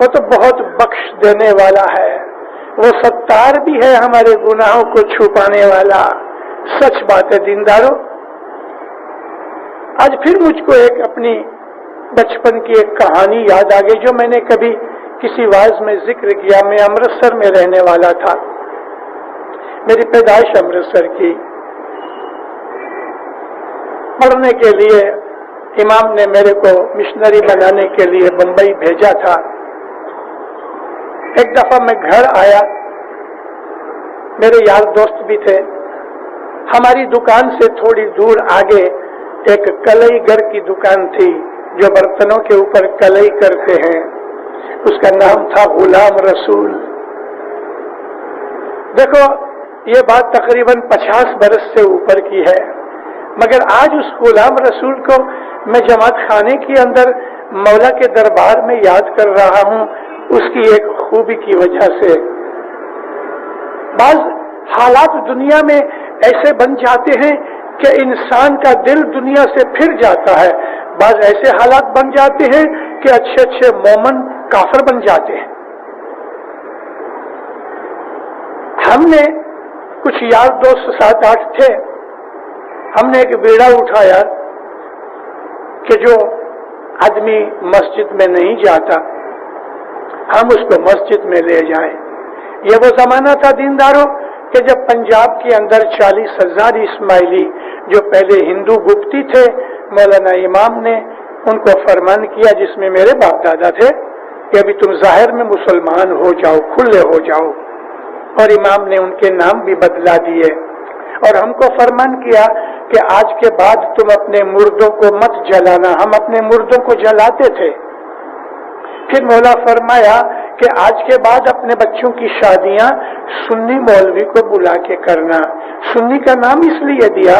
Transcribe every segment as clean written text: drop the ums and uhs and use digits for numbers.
وہ تو بہت بخش دینے والا ہے، وہ ستار بھی ہے، ہمارے گناہوں کو چھپانے والا۔ سچ بات ہے دینداروں۔ آج پھر مجھ کو ایک اپنی بچپن کی ایک کہانی یاد آ گئی جو میں نے کبھی کسی واعظ میں ذکر کیا۔ میں امرتسر میں رہنے والا تھا، میری پیدائش امرتسر کی۔ پڑھنے کے لیے امام نے میرے کو مشنری بنانے کے لیے بمبئی بھیجا تھا۔ ایک دفعہ میں گھر آیا، میرے یار دوست بھی تھے۔ ہماری دکان سے تھوڑی دور آگے ایک کلئی گر کی دکان تھی جو برتنوں کے اوپر کلئی کرتے ہیں، اس کا نام تھا غلام رسول۔ دیکھو یہ بات تقریباً 50 برس سے اوپر کی ہے، مگر آج اس غلام رسول کو میں جماعت خانے کے اندر مولا کے دربار میں یاد کر رہا ہوں، اس کی ایک خوبی کی وجہ سے۔ بعض حالات دنیا میں ایسے بن جاتے ہیں کہ انسان کا دل دنیا سے پھر جاتا ہے، بعض ایسے حالات بن جاتے ہیں کہ اچھے اچھے مومن کافر بن جاتے ہیں۔ ہم نے کچھ یار دوست 7-8 تھے، ہم نے ایک بیڑا اٹھایا کہ جو آدمی مسجد میں نہیں جاتا ہم اس کو مسجد میں لے جائیں۔ یہ وہ زمانہ تھا دینداروں کہ جب پنجاب کے اندر 40,000 اسماعیلی جو پہلے ہندو گپتی تھے، مولانا امام نے ان کو فرمان کیا جس میں میرے باپ دادا تھے کہ ابھی تم ظاہر میں مسلمان ہو جاؤ، کھلے ہو جاؤ، اور امام نے ان کے نام بھی بدلا دیے اور ہم کو فرمان کیا کہ آج کے بعد تم اپنے مردوں کو مت جلانا۔ ہم اپنے مردوں کو جلاتے تھے۔ پھر مولا فرمایا کہ آج کے بعد اپنے بچوں کی شادیاں سنی مولوی کو بلا کے کرنا۔ سنی کا نام اس لیے دیا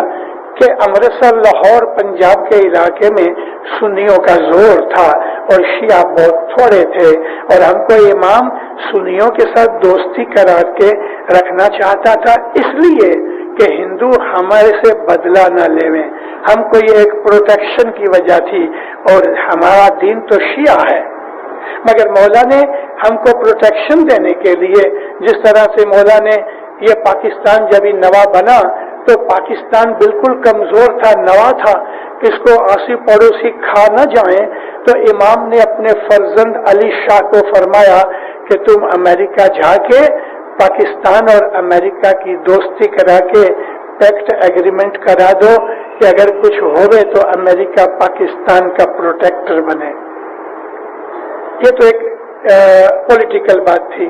کہ امرتسر، لاہور، پنجاب کے علاقے میں سنیوں کا زور تھا اور شیعہ بہت تھوڑے تھے، اور ہم کو امام سنیوں کے ساتھ دوستی کرا کے رکھنا چاہتا تھا، اس لیے کہ ہندو ہمارے سے بدلہ نہ لیویں۔ ہم کو یہ ایک پروٹیکشن کی وجہ تھی، اور ہمارا دین تو شیعہ ہے، مگر مولا نے ہم کو پروٹیکشن دینے کے لیے، جس طرح سے مولا نے یہ پاکستان جب نوا بنا تو پاکستان بالکل کمزور تھا، نوا تھا، اس کو آسی پڑوسی کھا نہ جائیں، تو امام نے اپنے فرزند علی شاہ کو فرمایا کہ تم امریکہ جا کے پاکستان اور امریکہ کی دوستی کرا کے پیکٹ ایگریمنٹ کرا دو کہ اگر کچھ ہوئے تو امریکہ پاکستان کا پروٹیکٹر بنے۔ یہ تو ایک پولیٹیکل بات تھی۔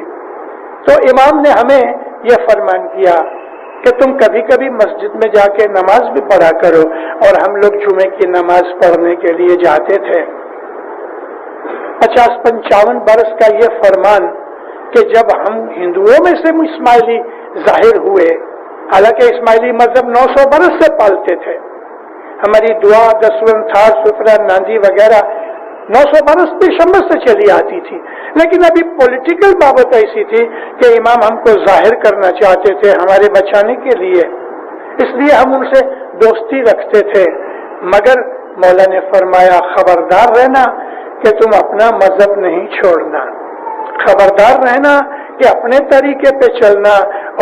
تو امام نے ہمیں یہ فرمان کیا کہ تم کبھی کبھی مسجد میں جا کے نماز بھی پڑھا کرو، اور ہم لوگ جمعے کی نماز پڑھنے کے لیے جاتے تھے۔ 50-55 برس کا یہ فرمان کہ جب ہم ہندوؤں میں سے اسماعیلی ظاہر ہوئے، حالانکہ اسماعیلی مذہب 900 برس سے پالتے تھے، ہماری دعا، دسویں، تھار، سترہ، ناندی وغیرہ 900 برس پیشمبر سے چلی آتی تھی، لیکن ابھی پولیٹیکل بابت ایسی تھی کہ امام ہم کو ظاہر کرنا چاہتے تھے ہمارے بچانے کے لیے، اس لیے ہم ان سے دوستی رکھتے تھے۔ مگر مولا نے فرمایا خبردار رہنا کہ تم اپنا مذہب نہیں چھوڑنا، خبردار رہنا کہ اپنے طریقے پہ چلنا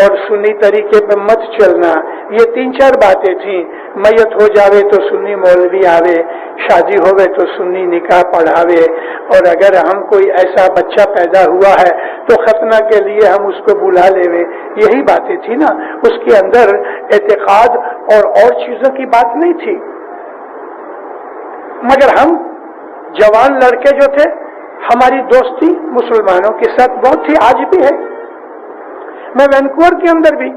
اور سنی طریقے پہ مت چلنا۔ یہ 3-4 باتیں تھیں۔ میت ہو جاوے تو سنی مولوی آوے، شادی ہوئے تو سنی نکاح پڑھاوے، اور اگر ہم کوئی ایسا بچہ پیدا ہوا ہے تو ختنہ کے لیے ہم اس کو بلا لیوے۔ یہی باتیں تھی نا، اس کے اندر اعتقاد اور چیزوں کی بات نہیں تھی۔ مگر ہم جوان لڑکے جو تھے، ہماری دوستی مسلمانوں کے ساتھ بہت تھی، آج بھی ہے۔ میں وینکوور کے اندر بھی،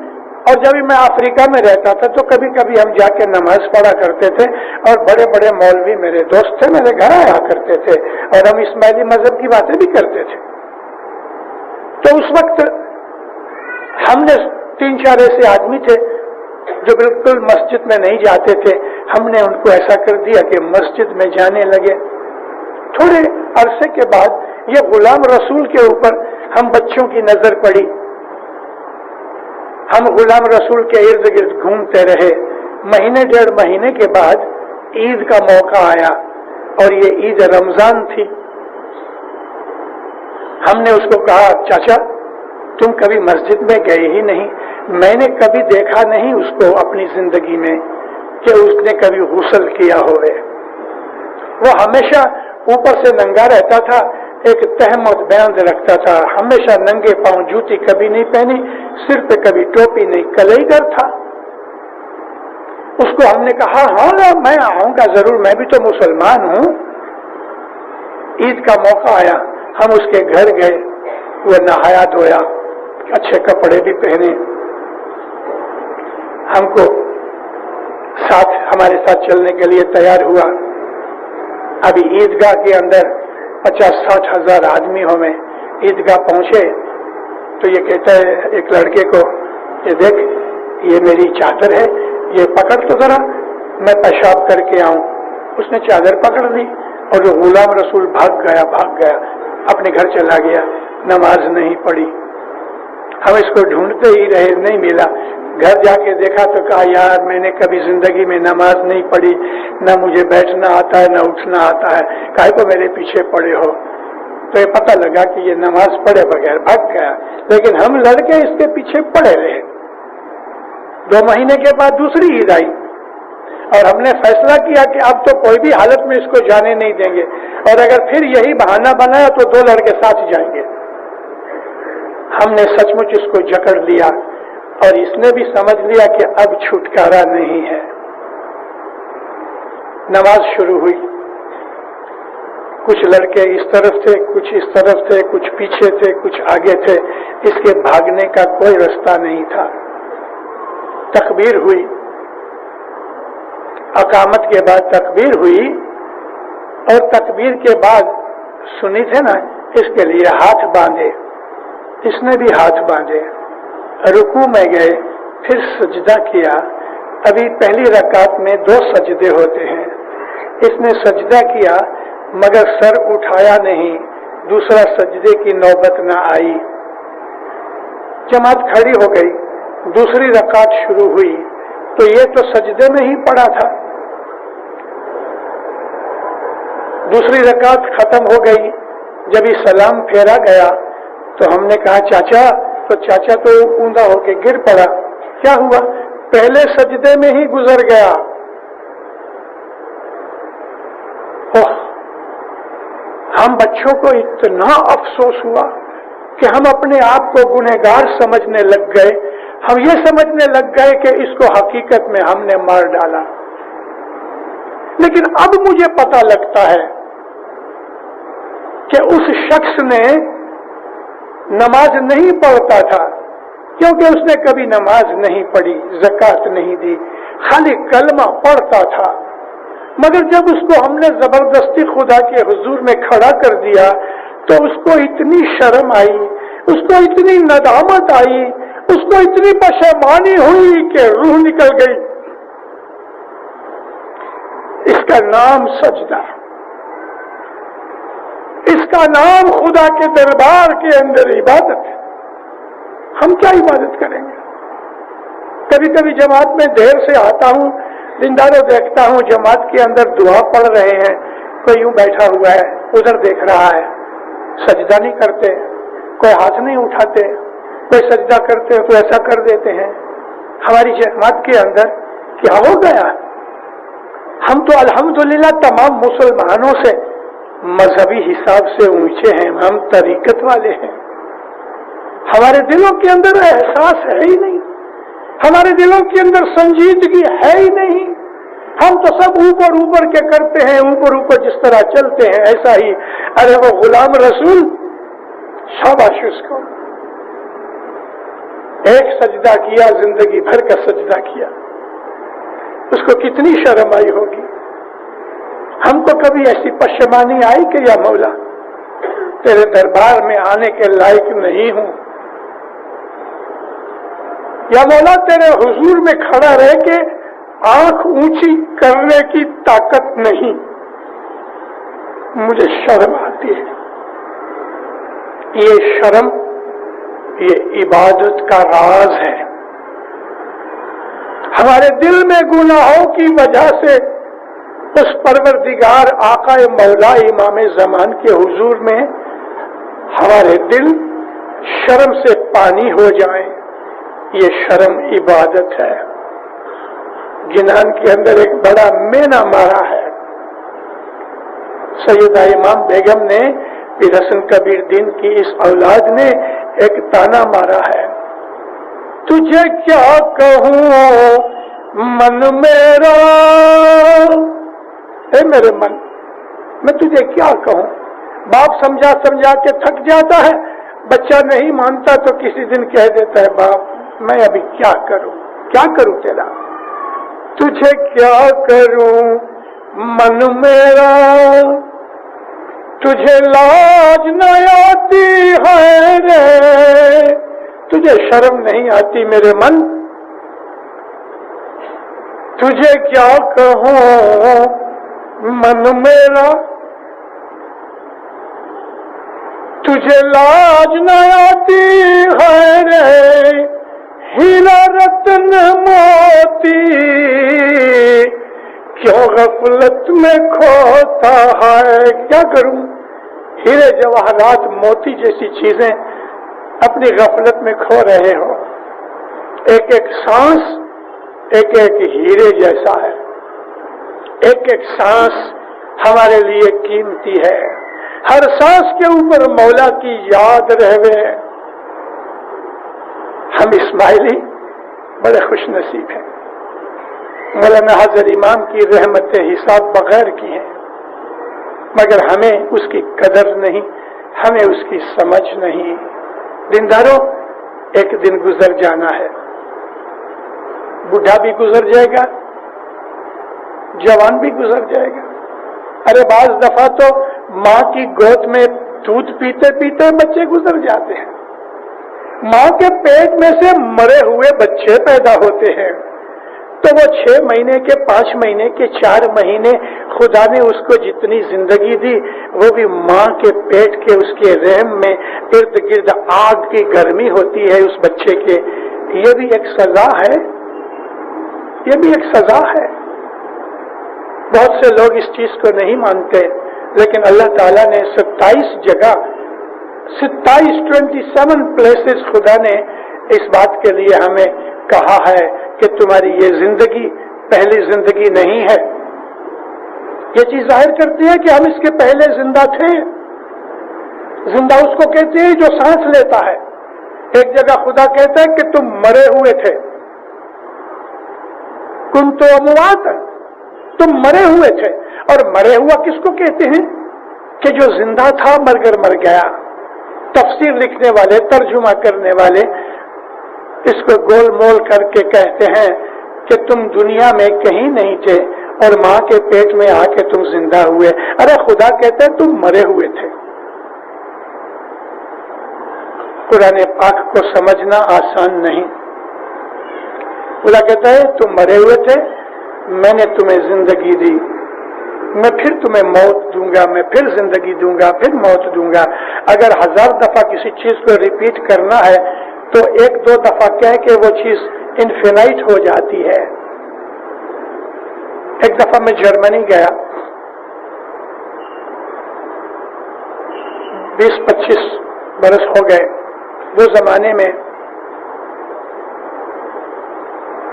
اور جب میں افریقہ میں رہتا تھا تو کبھی کبھی ہم جا کے نماز پڑھا کرتے تھے، اور بڑے بڑے مولوی میرے دوست تھے، میرے گھر آیا کرتے تھے، اور ہم اسماعیلی مذہب کی باتیں بھی کرتے تھے۔ تو اس وقت ہم نے 3-4 ایسے آدمی تھے جو بالکل مسجد میں نہیں جاتے تھے، ہم نے ان کو ایسا کر دیا کہ مسجد میں جانے لگے۔ تھوڑے عرصے کے بعد یہ غلام رسول کے اوپر ہم بچوں کی نظر پڑی، ہم غلام رسول کے ارد گرد گھومتے رہے۔ مہینے 1.5 مہینے کے بعد عید کا موقع آیا، اور یہ عید رمضان تھی۔ ہم نے اس کو کہا چاچا تم کبھی مسجد میں گئے ہی نہیں, میں نے کبھی دیکھا نہیں اس کو اپنی زندگی میں کہ اس نے کبھی غسل کیا ہوئے. وہ ہمیشہ اوپر سے ننگا رہتا تھا, ایک تہمت باندھ رکھتا تھا, ہمیشہ ننگے پاؤں, جوتی کبھی نہیں پہنی, سر پہ کبھی ٹوپی نہیں, کلئی گر تھا. اس کو ہم نے کہا ہاں میں آؤں گا ضرور, میں بھی تو مسلمان ہوں. عید کا موقع آیا, ہم اس کے گھر گئے, وہ نہایا دھویا, اچھے کپڑے بھی پہنے, ہم کو ہمارے ساتھ چلنے کے لیے تیار ہوا. ابھی عیدگاہ کے اندر 50-60 ہزار آدمی ہوں میں عیدگاہ پہنچے تو یہ کہتا ہے ایک لڑکے کو, یہ دیکھ یہ میری چادر ہے, یہ پکڑ تو ذرا, میں پیشاب کر کے آؤں. اس نے چادر پکڑ لی اور وہ غلام رسول بھاگ گیا, اپنے گھر چلا گیا, نماز نہیں پڑھی. ہم اس کو ڈھونڈتے ہی رہے, نہیں ملا. گھر جا کے دیکھا تو کہا یار میں نے کبھی زندگی میں نماز نہیں پڑھی, نہ مجھے بیٹھنا آتا ہے نہ اٹھنا آتا ہے, کاہے کو میرے پیچھے پڑے ہو. تو یہ پتہ لگا کہ یہ نماز پڑھے بغیر بھاگ گیا, لیکن ہم لڑکے اس کے پیچھے پڑے رہے. 2 مہینے کے بعد دوسری عید آئی اور ہم نے فیصلہ کیا کہ اب تو کوئی بھی حالت میں اس کو جانے نہیں دیں گے, اور اگر پھر یہی بہانہ بنایا تو 2 لڑکے ساتھ جائیں گے. ہم نے سچ مچ اس کو جکڑ لیا اور اس نے بھی سمجھ لیا کہ اب چھٹکارا نہیں ہے. نماز شروع ہوئی, کچھ لڑکے اس طرف تھے, کچھ اس طرف تھے, کچھ پیچھے تھے, کچھ آگے تھے. اس کے بھاگنے کا کوئی رستہ نہیں تھا. تکبیر ہوئی, اقامت کے بعد تکبیر ہوئی, اور تکبیر کے بعد سنی تھے نا اس کے لیے ہاتھ باندھے, اس نے بھی ہاتھ باندھے. رکوع میں گئے, پھر سجدہ کیا. ابھی پہلی رکعت میں 2 سجدے ہوتے ہیں, اس نے سجدہ کیا مگر سر اٹھایا نہیں, دوسرا سجدے کی نوبت نہ آئی. جماعت کھڑی ہو گئی, دوسری رکعت شروع ہوئی تو یہ تو سجدے میں ہی پڑا تھا. دوسری رکعت ختم ہو گئی, جب یہ سلام پھیرا گیا تو ہم نے کہا چاچا, تو چاچا تو اوندا ہو کے گر پڑا. کیا ہوا؟ پہلے سجدے میں ہی گزر گیا. ہم بچوں کو اتنا افسوس ہوا کہ ہم اپنے آپ کو گنہگار سمجھنے لگ گئے. ہم یہ سمجھنے لگ گئے کہ اس کو حقیقت میں ہم نے مار ڈالا. لیکن اب مجھے پتہ لگتا ہے کہ اس شخص نے نماز نہیں پڑھتا تھا, کیونکہ اس نے کبھی نماز نہیں پڑھی, زکوٰۃ نہیں دی, خالی کلمہ پڑھتا تھا. مگر جب اس کو ہم نے زبردستی خدا کے حضور میں کھڑا کر دیا تو اس کو اتنی شرم آئی, اس کو اتنی ندامت آئی, اس کو اتنی پشیمانی ہوئی کہ روح نکل گئی. اس کا نام سجدہ, اس کا نام خدا کے دربار کے اندر عبادت ہے. ہم کیا عبادت کریں گے؟ کبھی کبھی جماعت میں دیر سے آتا ہوں, دینداروں دیکھتا ہوں جماعت کے اندر دعا پڑھ رہے ہیں, کوئی یوں بیٹھا ہوا ہے ادھر دیکھ رہا ہے, سجدہ نہیں کرتے, کوئی ہاتھ نہیں اٹھاتے, کوئی سجدہ کرتے تو ایسا کر دیتے ہیں. ہماری جماعت کے اندر کیا ہو گیا؟ ہم تو الحمدللہ تمام مسلمانوں سے مذہبی حساب سے اونچے ہیں, ہم طریقت والے ہیں. ہمارے دلوں کے اندر احساس ہے ہی نہیں, ہمارے دلوں کے اندر سنجیدگی ہے ہی نہیں. ہم تو سب اوپر اوپر کے کرتے ہیں, اوپر اوپر جس طرح چلتے ہیں ایسا ہی. ارے وہ غلام رسول, شاباش اس کو, ایک سجدہ کیا, زندگی بھر کا سجدہ کیا. اس کو کتنی شرم آئی ہوگی. ہم کو کبھی ایسی پشیمانی آئی کہ یا مولا تیرے دربار میں آنے کے لائق نہیں ہوں, یا مولا تیرے حضور میں کھڑا رہ کے آنکھ اونچی کرنے کی طاقت نہیں, مجھے شرم آتی ہے. یہ شرم یہ عبادت کا راز ہے. ہمارے دل میں گناہوں کی وجہ سے اس پروردگار آقا مولا امام زمان کے حضور میں ہمارے دل شرم سے پانی ہو جائیں، یہ شرم عبادت ہے۔ گنان کے اندر ایک بڑا مینا مارا ہے۔ سیدہ امام بیگم نے، پیر حسن کبیر دین کی اس اولاد نے ایک تانا مارا ہے، تجھے کیا کہوں من میرا، اے میرے من، میں تجھے کیا کہوں۔ باپ سمجھا سمجھا کے تھک جاتا ہے، بچہ نہیں مانتا تو کسی دن کہہ دیتا ہے باپ میں ابھی کیا کروں تیرا، تجھے کیا کروں من میرا، تجھے لاج نہ آتی ہے رے، تجھے شرم نہیں آتی میرے من، تجھے کیا کہوں من میرا، تجھے لاج نہ آتی ہے رے، ہیرا رتن موتی کیوں غفلت میں کھوتا ہے۔ کیا کروں، ہیرے جواہرات موتی جیسی چیزیں اپنی غفلت میں کھو رہے ہو، ایک ایک سانس ایک ایک ہیرے جیسا ہے، ایک ایک سانس ہمارے لیے قیمتی ہے، ہر سانس کے اوپر مولا کی یاد رہے۔ ہم اسماعیلی بڑے خوش نصیب ہیں، مولانا حضرت امام کی رحمت حساب بغیر کی ہیں، مگر ہمیں اس کی قدر نہیں، ہمیں اس کی سمجھ نہیں۔ دینداروں، ایک دن گزر جانا ہے، بوڑھا بھی گزر جائے گا، جوان بھی گزر جائے گا۔ ارے بعض دفعہ تو ماں کی گود میں دودھ پیتے پیتے بچے گزر جاتے ہیں، ماں کے پیٹ میں سے مرے ہوئے بچے پیدا ہوتے ہیں، تو وہ 6 مہینے کے 5 مہینے کے 4 مہینے خدا نے اس کو جتنی زندگی دی وہ بھی ماں کے پیٹ کے اس کے رحم میں ارد گرد آگ کی گرمی ہوتی ہے اس بچے کے، یہ بھی ایک سزا ہے، یہ بھی ایک سزا ہے۔ بہت سے لوگ اس چیز کو نہیں مانتے، لیکن اللہ تعالیٰ نے 27 جگہ 27 پلیسز خدا نے اس بات کے لیے ہمیں کہا ہے کہ تمہاری یہ زندگی پہلی زندگی نہیں ہے۔ یہ چیز ظاہر کرتی ہے کہ ہم اس کے پہلے زندہ تھے۔ زندہ اس کو کہتے ہیں جو سانس لیتا ہے۔ ایک جگہ خدا کہتا ہے کہ تم مرے ہوئے تھے، کنتو امواتا، تم مرے ہوئے تھے۔ اور مرے ہوا کس کو کہتے ہیں؟ کہ جو زندہ تھا مر کر مر گیا۔ تفسیر لکھنے والے، ترجمہ کرنے والے اس کو گول مول کر کے کہتے ہیں کہ تم دنیا میں کہیں نہیں تھے اور ماں کے پیٹ میں آ کے تم زندہ ہوئے۔ ارے خدا کہتے ہیں تم مرے ہوئے تھے۔ قرآن پاک کو سمجھنا آسان نہیں۔ خدا کہتا ہے تم مرے ہوئے تھے، میں نے تمہیں زندگی دی، میں پھر تمہیں موت دوں گا، میں پھر زندگی دوں گا، پھر موت دوں گا۔ اگر 1000 دفعہ کسی چیز کو ریپیٹ کرنا ہے تو 1-2 دفعہ کہہ کے وہ چیز انفینائٹ ہو جاتی ہے۔ ایک دفعہ میں جرمنی گیا، 20-25 برس ہو گئے۔ وہ زمانے میں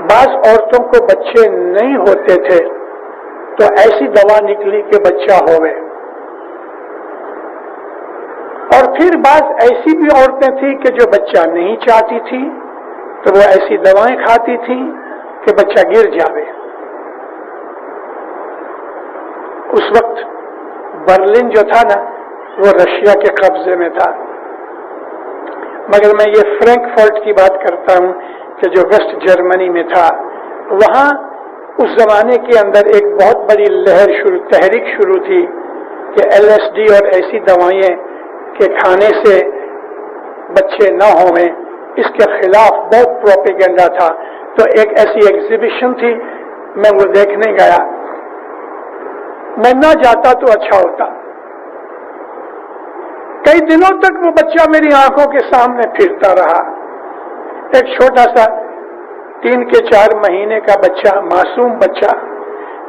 بعض عورتوں کو بچے نہیں ہوتے تھے تو ایسی دوا نکلی کہ بچہ ہوئے، اور پھر بعض ایسی بھی عورتیں تھیں کہ جو بچہ نہیں چاہتی تھی تو وہ ایسی دوائیں کھاتی تھیں کہ بچہ گر جاوے۔ اس وقت برلن جو تھا نا وہ رشیا کے قبضے میں تھا، مگر میں یہ فرینکفرٹ کی بات کرتا ہوں کہ جو ویسٹ جرمنی میں تھا۔ وہاں اس زمانے کے اندر ایک بہت بڑی تحریک شروع تھی کہ LSD اور ایسی دوائیں کے کھانے سے بچے نہ ہوئیں، اس کے خلاف بہت پروپیگنڈا تھا۔ تو ایک ایسی ایگزیبیشن تھی، میں وہ دیکھنے گیا۔ میں نہ جاتا تو اچھا ہوتا۔ کئی دنوں تک وہ بچہ میری آنکھوں کے سامنے پھرتا رہا، ایک چھوٹا سا 3 کے 4 مہینے کا بچہ، معصوم بچہ،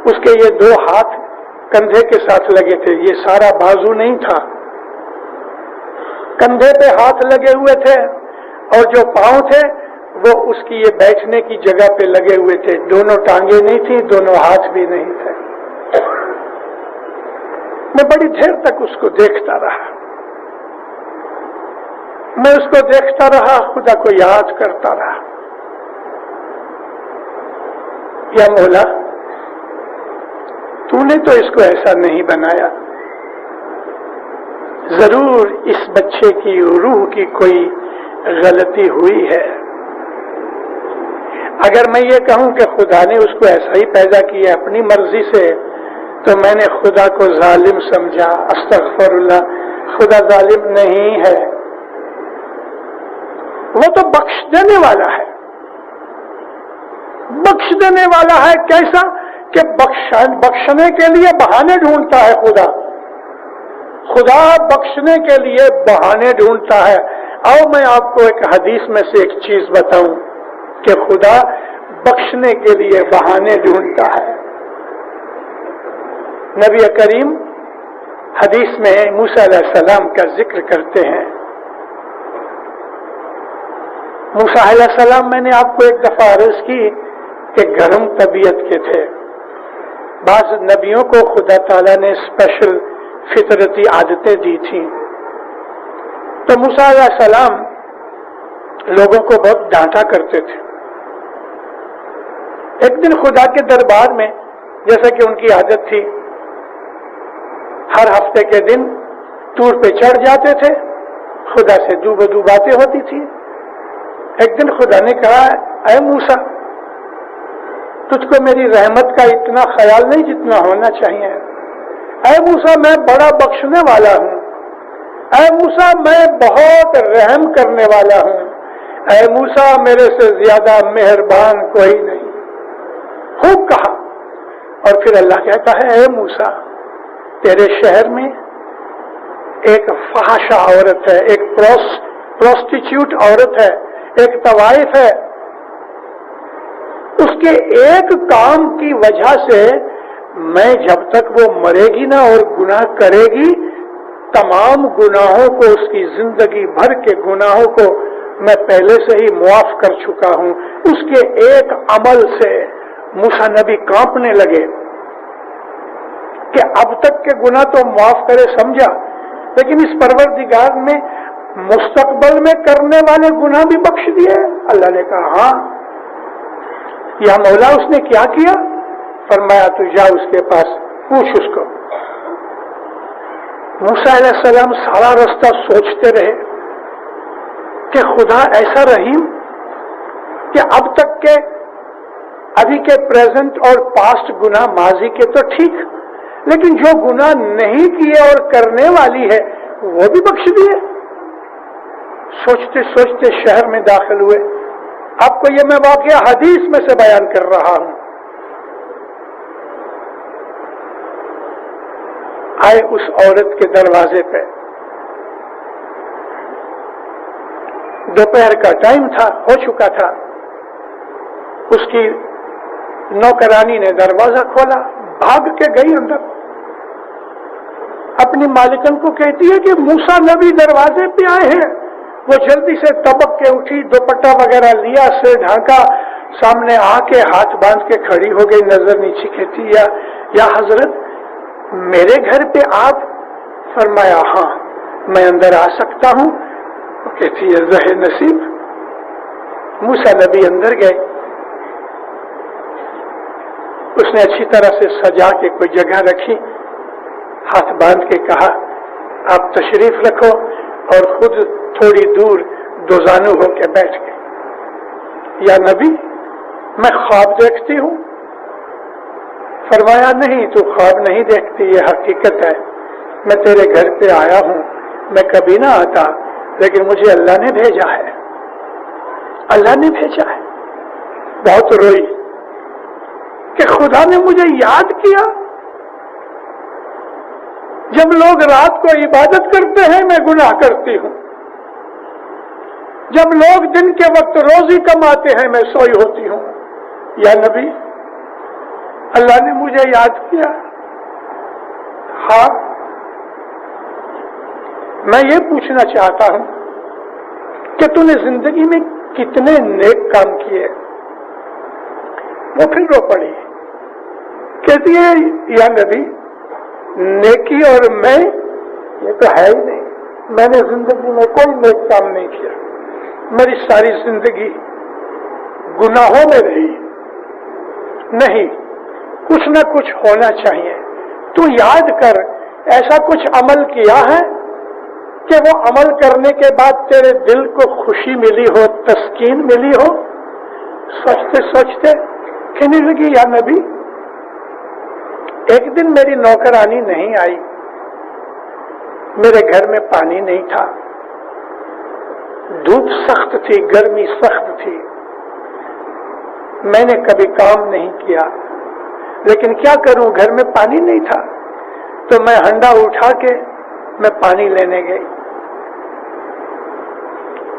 اس کے یہ 2 ہاتھ کندھے کے ساتھ لگے تھے، یہ سارا بازو نہیں تھا، کندھے پہ ہاتھ لگے ہوئے تھے اور جو پاؤں تھے وہ اس کی یہ بیٹھنے کی جگہ پہ لگے ہوئے تھے. دونوں ٹانگیں نہیں تھی, دونوں ہاتھ بھی نہیں تھے. میں بڑی دیر تک اس کو دیکھتا رہا. میں اس کو دیکھتا رہا, خدا کو یاد کرتا رہا. یا مولا, تو نے تو اس کو ایسا نہیں بنایا, ضرور اس بچے کی روح کی کوئی غلطی ہوئی ہے. اگر میں یہ کہوں کہ خدا نے اس کو ایسا ہی پیدا کیا اپنی مرضی سے, تو میں نے خدا کو ظالم سمجھا. استغفر اللہ, خدا ظالم نہیں ہے, وہ تو بخش دینے والا ہے. بخش دینے والا ہے کیسا کہ بخشنے کے لیے بہانے ڈھونڈتا ہے. خدا بخشنے کے لیے بہانے ڈھونڈتا ہے. آؤ میں آپ کو ایک حدیث میں سے ایک چیز بتاؤں کہ خدا بخشنے کے لیے بہانے ڈھونڈتا ہے. نبی کریم حدیث میں موسیٰ علیہ السلام کا ذکر کرتے ہیں. موسیٰ علیہ السلام, میں نے آپ کو ایک دفعہ عرض کی کہ گرم طبیعت کے تھے. بعض نبیوں کو خدا تعالیٰ نے اسپیشل فطرتی عادتیں دی تھیں. تو موسیٰ علیہ السلام لوگوں کو بہت ڈانٹا کرتے تھے. ایک دن خدا کے دربار میں, جیسا کہ ان کی عادت تھی, ہر ہفتے کے دن ٹور پہ چڑھ جاتے تھے, خدا سے دو بدو باتیں ہوتی تھی. ایک دن خدا نے کہا, اے موسیٰ, تجھ کو میری رحمت کا اتنا خیال نہیں جتنا ہونا چاہیے. اے موسیٰ, میں بڑا بخشنے والا ہوں. اے موسیٰ, میں بہت رحم کرنے والا ہوں. اے موسیٰ, میرے سے زیادہ مہربان کوئی نہیں. خوب کہا. اور پھر اللہ کہتا ہے, اے موسیٰ, تیرے شہر میں ایک فحاشہ عورت ہے, ایک پروسٹیچیوٹ عورت ہے, ایک طوائف ہے. اس کے ایک کام کی وجہ سے میں جب تک وہ مرے گی نا اور گناہ کرے گی, تمام گناہوں کو, اس کی زندگی بھر کے گناہوں کو میں پہلے سے ہی معاف کر چکا ہوں. اس کے ایک عمل سے موسیٰ نبی کانپنے لگے کہ اب تک کے گناہ تو معاف کرے سمجھا, لیکن اس پروردگار نے مستقبل میں کرنے والے گناہ بھی بخش دیے. اللہ نے کہا, ہاں. یا مولا, اس نے کیا کیا؟ فرمایا, تو جا اس کے پاس پوچھ اس کو. موسیٰ علیہ السلام سارا رستہ سوچتے رہے کہ خدا ایسا رحیم کہ اب تک کے, ابھی کے پریزنٹ اور پاسٹ گناہ ماضی کے تو ٹھیک, لیکن جو گناہ نہیں کیے اور کرنے والی ہے وہ بھی بخش دیے. سوچتے سوچتے شہر میں داخل ہوئے. آپ کو یہ میں واقعہ حدیث میں سے بیان کر رہا ہوں. آئے اس عورت کے دروازے پہ. دوپہر کا ٹائم تھا, ہو چکا تھا. اس کی نوکرانی نے دروازہ کھولا, بھاگ کے گئی اندر. اپنی مالکن کو کہتی ہے کہ موسیٰ نبی دروازے پہ آئے ہیں. وہ جلدی سے تبک کے اٹھی, دوپٹہ وغیرہ لیا, سر ڈھانکا, سامنے آ کے ہاتھ باندھ کے کھڑی ہو گئی, نظر نیچے کہتی, یا حضرت, میرے گھر پہ آپ؟ فرمایا, ہاں, میں اندر آ سکتا ہوں؟ وہ کہتی ہے, زہ نصیب. موسیٰ نبی اندر گئے. اس نے اچھی طرح سے سجا کے کوئی جگہ رکھی, ہاتھ باندھ کے کہا, آپ تشریف رکھو, اور خود تھوڑی دور دوزانو ہو کے بیٹھ گئے. یا نبی, میں خواب دیکھتی ہوں. فرمایا, نہیں, تو خواب نہیں دیکھتی, یہ حقیقت ہے. میں تیرے گھر پہ آیا ہوں, میں کبھی نہ آتا, لیکن مجھے اللہ نے بھیجا ہے. اللہ نے بھیجا ہے. بہت روئی کہ خدا نے مجھے یاد کیا. جب لوگ رات کو عبادت کرتے ہیں میں گناہ کرتی ہوں, جب لوگ دن کے وقت روزی کماتے ہیں میں سوئی ہوتی ہوں. یا نبی, اللہ نے مجھے یاد کیا. ہاں, میں یہ پوچھنا چاہتا ہوں کہ تو نے زندگی میں کتنے نیک کام کیے؟ وہ پھر رو پڑی، کہتی ہے یا نبی نیکی اور میں یہ تو ہے ہی نہیں، میں نے زندگی میں کوئی نیک کام نہیں کیا، میری ساری زندگی گناہوں میں رہی۔ نہیں، کچھ نہ کچھ ہونا چاہیے، تو یاد کر ایسا کچھ عمل کیا ہے کہ وہ عمل کرنے کے بعد تیرے دل کو خوشی ملی ہو، تسکین ملی ہو؟ سوچتے سوچتے کہنے لگی یا نبی ایک دن میری نوکرانی نہیں آئی، میرے گھر میں پانی نہیں تھا، دھوپ سخت تھی، گرمی سخت تھی، میں نے کبھی کام نہیں کیا، لیکن کیا کروں گھر میں پانی نہیں تھا، تو میں ہنڈا اٹھا کے میں پانی لینے گئی،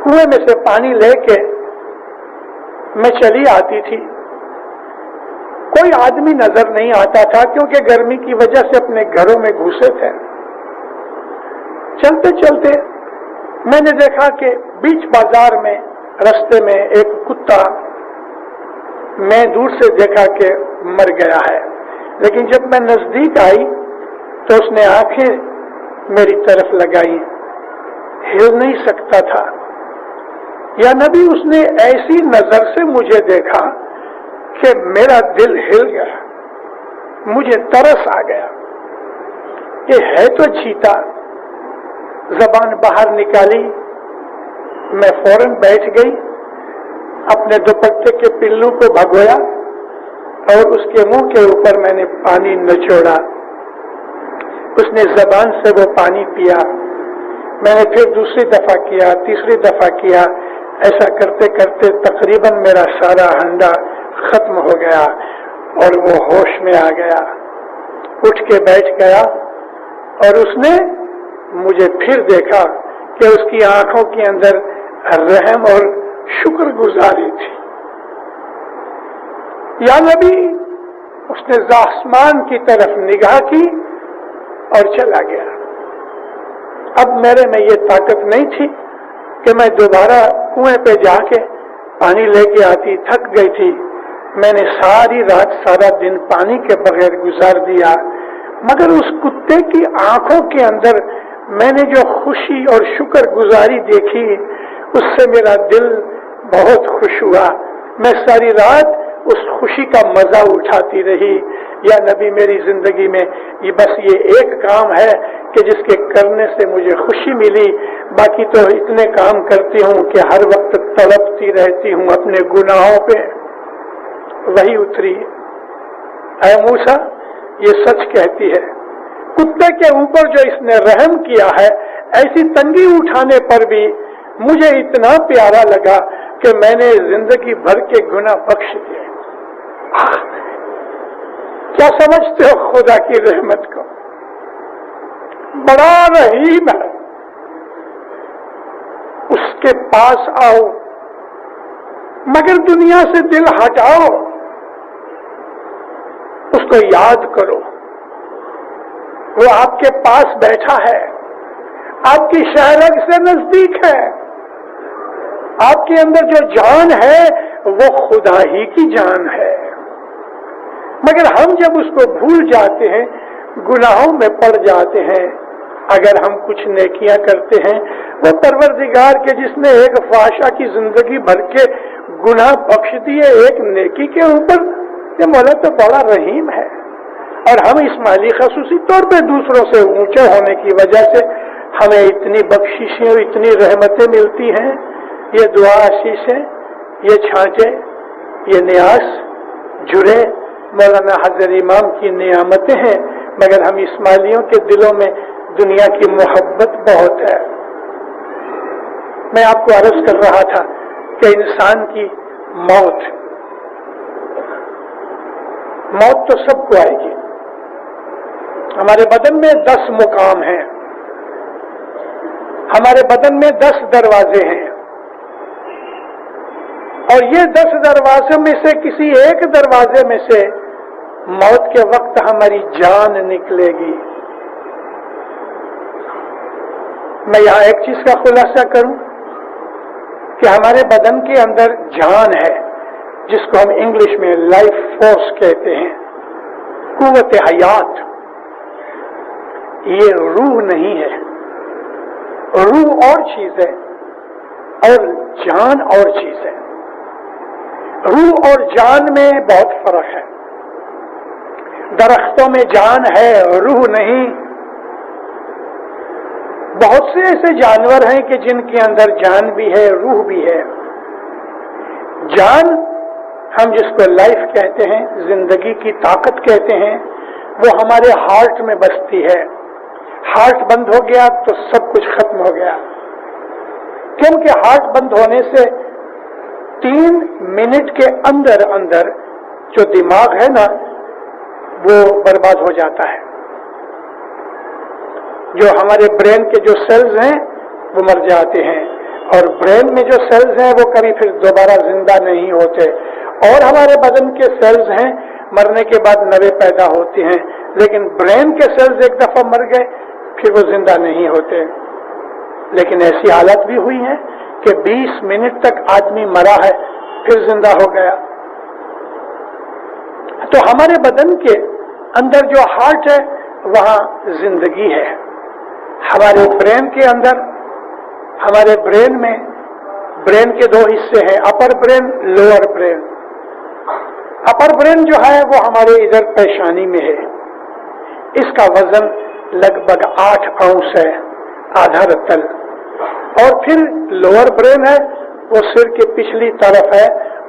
کنویں میں سے پانی لے کے میں چلی آتی تھی، کوئی آدمی نظر نہیں آتا تھا کیونکہ گرمی کی وجہ سے اپنے گھروں میں گھسے تھے۔ چلتے چلتے میں نے دیکھا کہ بیچ بازار میں رستے میں ایک کتا، میں دور سے دیکھا کہ مر گیا ہے، لیکن جب میں نزدیک آئی تو اس نے آنکھیں میری طرف لگائی، ہل نہیں سکتا تھا۔ یا نبی اس نے ایسی نظر سے مجھے دیکھا کہ میرا دل ہل گیا، مجھے ترس آ گیا، یہ ہے تو چیتا۔ زبان باہر نکالی، میں فوراً بیٹھ گئی، اپنے دوپٹے کے پلو کو بھگویا اور اس کے منہ کے اوپر میں نے پانی نچوڑا، اس نے زبان سے وہ پانی پیا، میں نے پھر دوسری دفعہ کیا، تیسری دفعہ کیا، ایسا کرتے کرتے تقریباً میرا سارا ہنڈا ختم ہو گیا اور وہ ہوش میں آ گیا، اٹھ کے بیٹھ گیا اور اس نے مجھے پھر دیکھا کہ اس کی آنکھوں کے اندر رحم اور شکر گزاری تھی۔ یا نبی اس نے آسمان کی طرف نگاہ کی اور چلا گیا۔ اب میرے میں یہ طاقت نہیں تھی کہ میں دوبارہ کنویں پہ جا کے پانی لے کے آتی، تھک گئی تھی، میں نے ساری رات سارا دن پانی کے بغیر گزار دیا، مگر اس کتے کی آنکھوں کے اندر میں نے جو خوشی اور شکر گزاری دیکھی اس سے میرا دل بہت خوش ہوا، میں ساری رات اس خوشی کا مزہ اٹھاتی رہی۔ یا نبی میری زندگی میں یہ بس یہ ایک کام ہے کہ جس کے کرنے سے مجھے خوشی ملی، باقی تو اتنے کام کرتی ہوں کہ ہر وقت تڑپتی رہتی ہوں اپنے گناہوں پہ۔ وہی اتری، اے موسیٰ یہ سچ کہتی ہے، کتے کے اوپر جو اس نے رحم کیا ہے، ایسی تنگی اٹھانے پر بھی مجھے اتنا پیارا لگا کہ میں نے زندگی بھر کے گناہ بخش دیے۔ کیا سمجھتے ہو خدا کی رحمت کو؟ بڑا رحیم ہے، اس کے پاس آؤ مگر دنیا سے دل ہٹاؤ، اس کو یاد کرو، وہ آپ کے پاس بیٹھا ہے، آپ کی شہرگ سے نزدیک ہے، آپ کے اندر جو جان ہے وہ خدا ہی کی جان ہے، مگر ہم جب اس کو بھول جاتے ہیں، گناہوں میں پڑ جاتے ہیں۔ اگر ہم کچھ نیکیاں کرتے ہیں، وہ پروردگار کے جس نے ایک فحشہ کی زندگی بھر کے گناہ بخش دیے ایک نیکی کے اوپر، یہ مولا تو بڑا رحیم ہے۔ اور ہم اسماعیلی خصوصی طور پہ دوسروں سے اونچے ہونے کی وجہ سے ہمیں اتنی بخششیں اور اتنی رحمتیں ملتی ہیں۔ یہ دعا آشیشیں، یہ چھانٹے، یہ نیاز، جرے مولانا حضرت امام کی نعمتیں ہیں، مگر ہم اسماعیلیوں کے دلوں میں دنیا کی محبت بہت ہے۔ میں آپ کو عرض کر رہا تھا کہ انسان کی موت تو سب کو آئے گی۔ ہمارے بدن میں 10 مقام ہیں، ہمارے بدن میں 10 دروازے ہیں، اور یہ 10 دروازوں میں سے کسی ایک دروازے میں سے موت کے وقت ہماری جان نکلے گی۔ میں یہاں ایک چیز کا خلاصہ کروں کہ ہمارے بدن کے اندر جان ہے، جس کو ہم انگلش میں لائف فورس کہتے ہیں، قوت حیات. یہ روح نہیں ہے. روح اور چیز ہے اور جان اور چیز ہے. روح اور جان میں بہت فرق ہے. درختوں میں جان ہے، روح نہیں. بہت سے ایسے جانور ہیں کہ جن کے اندر جان بھی ہے، روح بھی ہے. جان ہم جس کو لائف کہتے ہیں، زندگی کی طاقت کہتے ہیں، وہ ہمارے ہارٹ میں بستی ہے. ہارٹ بند ہو گیا تو سب کچھ ختم ہو گیا، کیونکہ ہارٹ بند ہونے سے 3 منٹ کے اندر اندر جو دماغ ہے نا وہ برباد ہو جاتا ہے. جو ہمارے برین کے جو سیلز ہیں وہ مر جاتے ہیں، اور برین میں جو سیلز ہیں وہ کبھی پھر دوبارہ زندہ نہیں ہوتے. اور ہمارے بدن کے سیلز ہیں مرنے کے بعد نئے پیدا ہوتے ہیں، لیکن برین کے سیلز ایک دفعہ مر گئے پھر وہ زندہ نہیں ہوتے. لیکن ایسی حالت بھی ہوئی ہے کہ 20 منٹ تک آدمی مرا ہے پھر زندہ ہو گیا. تو ہمارے بدن کے اندر جو ہارٹ ہے وہاں زندگی ہے. ہمارے برین کے اندر، ہمارے برین میں، برین کے 2 حصے ہیں، اپر برین، لوور برین. اپر برین جو ہے وہ ہمارے ادھر پیشانی میں ہے. اس کا وزن لگ بھگ 8 اونس ہے، آدھا رتل. اور پھر لوور برین ہے، وہ سر کے پچھلی طرف ہے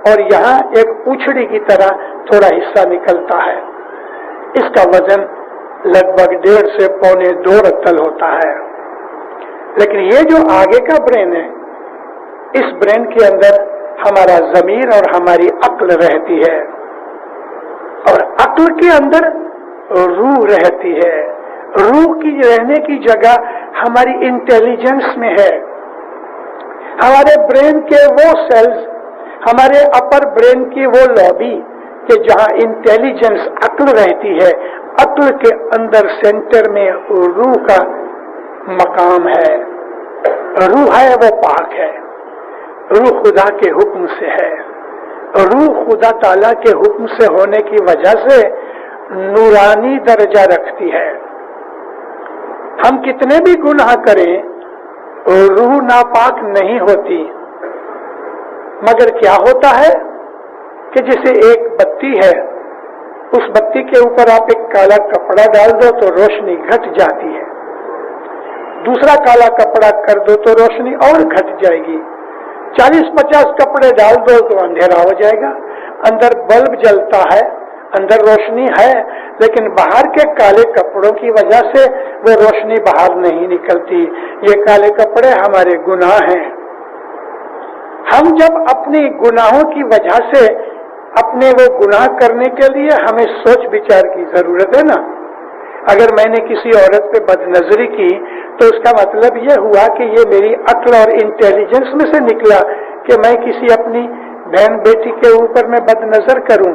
اور یہاں ایک پوچھڑی کی طرح تھوڑا حصہ نکلتا ہے. اس کا وزن لگ بھگ 1.5 سے 1.25 رتل ہوتا ہے. لیکن یہ جو آگے کا برین ہے، اس برین کے اندر ہمارا ضمیر اور ہماری عقل رہتی ہے، اور عقل کے اندر روح رہتی ہے. روح کی رہنے کی جگہ ہماری انٹیلیجنس میں ہے. ہمارے برین کے وہ سیلز، ہمارے اپر برین کی وہ لوبی کہ جہاں انٹیلیجنس عقل رہتی ہے، عقل کے اندر سینٹر میں روح کا مقام ہے. روح ہے وہ پاک ہے. روح خدا کے حکم سے ہے. روح خدا تعالیٰ کے حکم سے ہونے کی وجہ سے نورانی درجہ رکھتی ہے. ہم کتنے بھی گناہ کریں روح ناپاک نہیں ہوتی. مگر کیا ہوتا ہے کہ جیسے ایک بتی ہے، اس بتی کے اوپر آپ ایک کالا کپڑا ڈال دو تو روشنی گھٹ جاتی ہے، دوسرا کالا کپڑا کر دو تو روشنی اور گھٹ جائے گی، 40-50 کپڑے ڈال دو تو اندھیرا ہو جائے گا. اندر بلب جلتا ہے، اندر روشنی ہے، لیکن باہر کے کالے کپڑوں کی وجہ سے وہ روشنی باہر نہیں نکلتی. یہ کالے کپڑے ہمارے گناہ ہیں. ہم جب اپنی گناہوں کی وجہ سے اپنے وہ گناہ کرنے کے لیے ہمیں سوچ بچار کی ضرورت ہے نا. اگر میں نے کسی عورت پہ بد نظری کی تو اس کا مطلب یہ ہوا کہ یہ میری عقل اور انٹیلیجنس میں سے نکلا کہ میں کسی اپنی بہن بیٹی کے اوپر میں بد نظر کروں.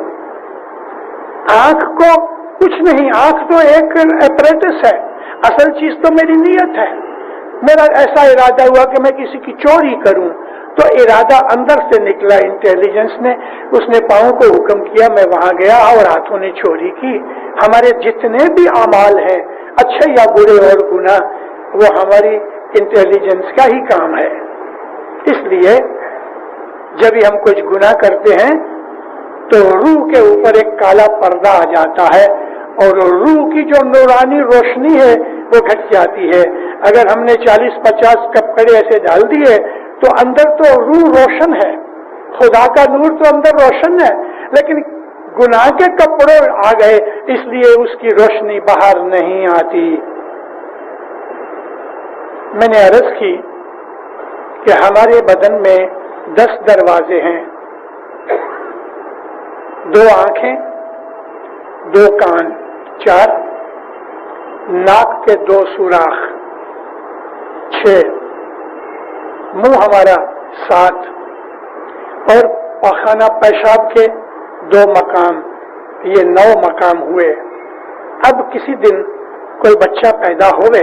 آنکھ کو کچھ نہیں، آنکھ تو ایک اپریٹس ہے، اصل چیز تو میری نیت ہے. میرا ایسا ارادہ ہوا کہ میں کسی کی چوری کروں تو ارادہ اندر سے نکلا انٹیلیجنس نے، اس نے پاؤں کو حکم کیا، میں وہاں گیا اور ہاتھوں نے چوری کی. ہمارے جتنے بھی اعمال ہیں اچھے یا برے اور گناہ، وہ ہماری انٹیلیجنس کا ہی کام ہے. اس لیے جب ہم کچھ گناہ کرتے ہیں تو روح کے اوپر ایک کالا پردہ آ جاتا ہے اور روح کی جو نورانی روشنی ہے وہ گھٹ جاتی ہے. اگر ہم نے 40-50 کپڑے ایسے ڈال دیے تو اندر تو روح روشن ہے، خدا کا نور تو اندر روشن ہے، لیکن گناہ کے کپڑے آ گئے اس لیے اس کی روشنی باہر نہیں آتی. میں نے عرض کی کہ ہمارے بدن میں 10 دروازے ہیں، 2 آنکھیں، 2 کان، 4 ناک کے 2 سوراخ، 6 منہ ہمارا 7 اور پاخانہ پیشاب کے 2 مقام، یہ 9 مقام ہوئے. اب کسی دن کوئی بچہ پیدا ہوئے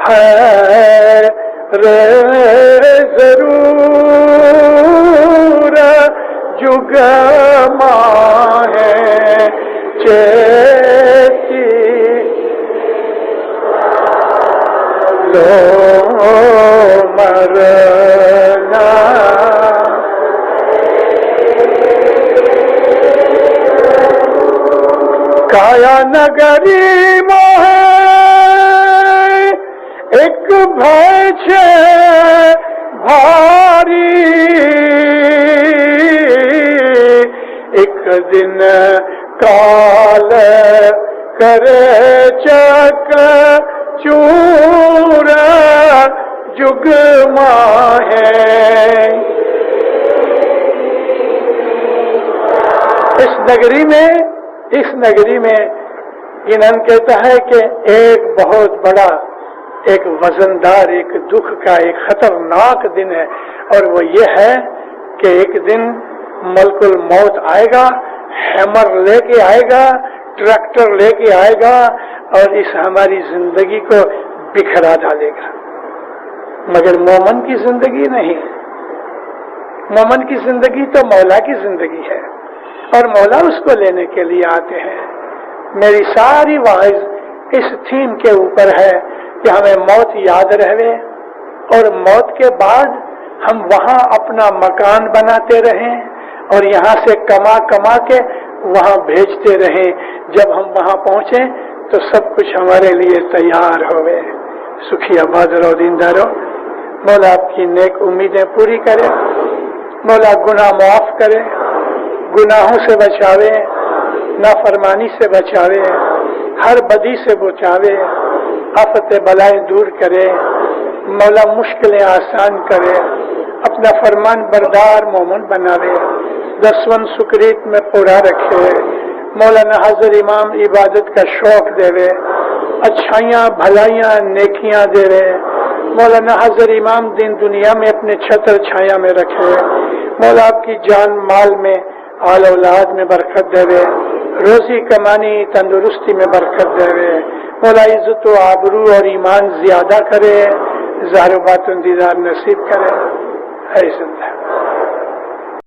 ہے ضرور جگما ہے چیتی لو مرنا کایا نگری موہ ایک بھیچ بھاری ایک دن کال کرے چک چور جگما ہے. اس نگری میں انہوں کہتا ہے کہ ایک بہت بڑا ایک وزندار ایک دکھ کا ایک خطرناک دن ہے، اور وہ یہ ہے کہ ایک دن ملک الموت آئے گا، ہیمر لے کے آئے گا، ٹریکٹر لے کے آئے گا اور اس ہماری زندگی کو بکھرا ڈالے گا. مگر مومن کی زندگی نہیں. مومن کی زندگی تو مولا کی زندگی ہے اور مولا اس کو لینے کے لیے آتے ہیں. میری ساری واعظ اس تھیم کے اوپر ہے کہ ہمیں موت یاد رہے اور موت کے بعد ہم وہاں اپنا مکان بناتے رہیں اور یہاں سے کما کما کے وہاں بھیجتے رہیں. جب ہم وہاں پہنچیں تو سب کچھ ہمارے لیے تیار ہوئے. سکھی آباد رہو، دیندار رہو. مولا آپ کی نیک امیدیں پوری کرے. مولا گناہ معاف کرے، گناہوں سے بچاوے، نافرمانی سے بچاوے، ہر بدی سے بچاوے، آفت بلائیں دور کرے. مولا مشکلیں آسان کرے، اپنا فرمان بردار مومن بناوے، دسون سکریت میں پورا رکھے. مولانا حضر امام عبادت کا شوق دے، اچھائیاں بھلائیاں نیکیاں دے. مولانا حضر امام دین دنیا میں اپنے چھتر چھایا میں رکھے. مولا آپ کی جان مال میں آل اولاد میں برکت دے، روزی کمانی تندرستی میں برکت دے. مولا عزت و آبرو اور ایمان زیادہ کرے، ظاہر و باطن دیدار نصیب کرے. اے زندہ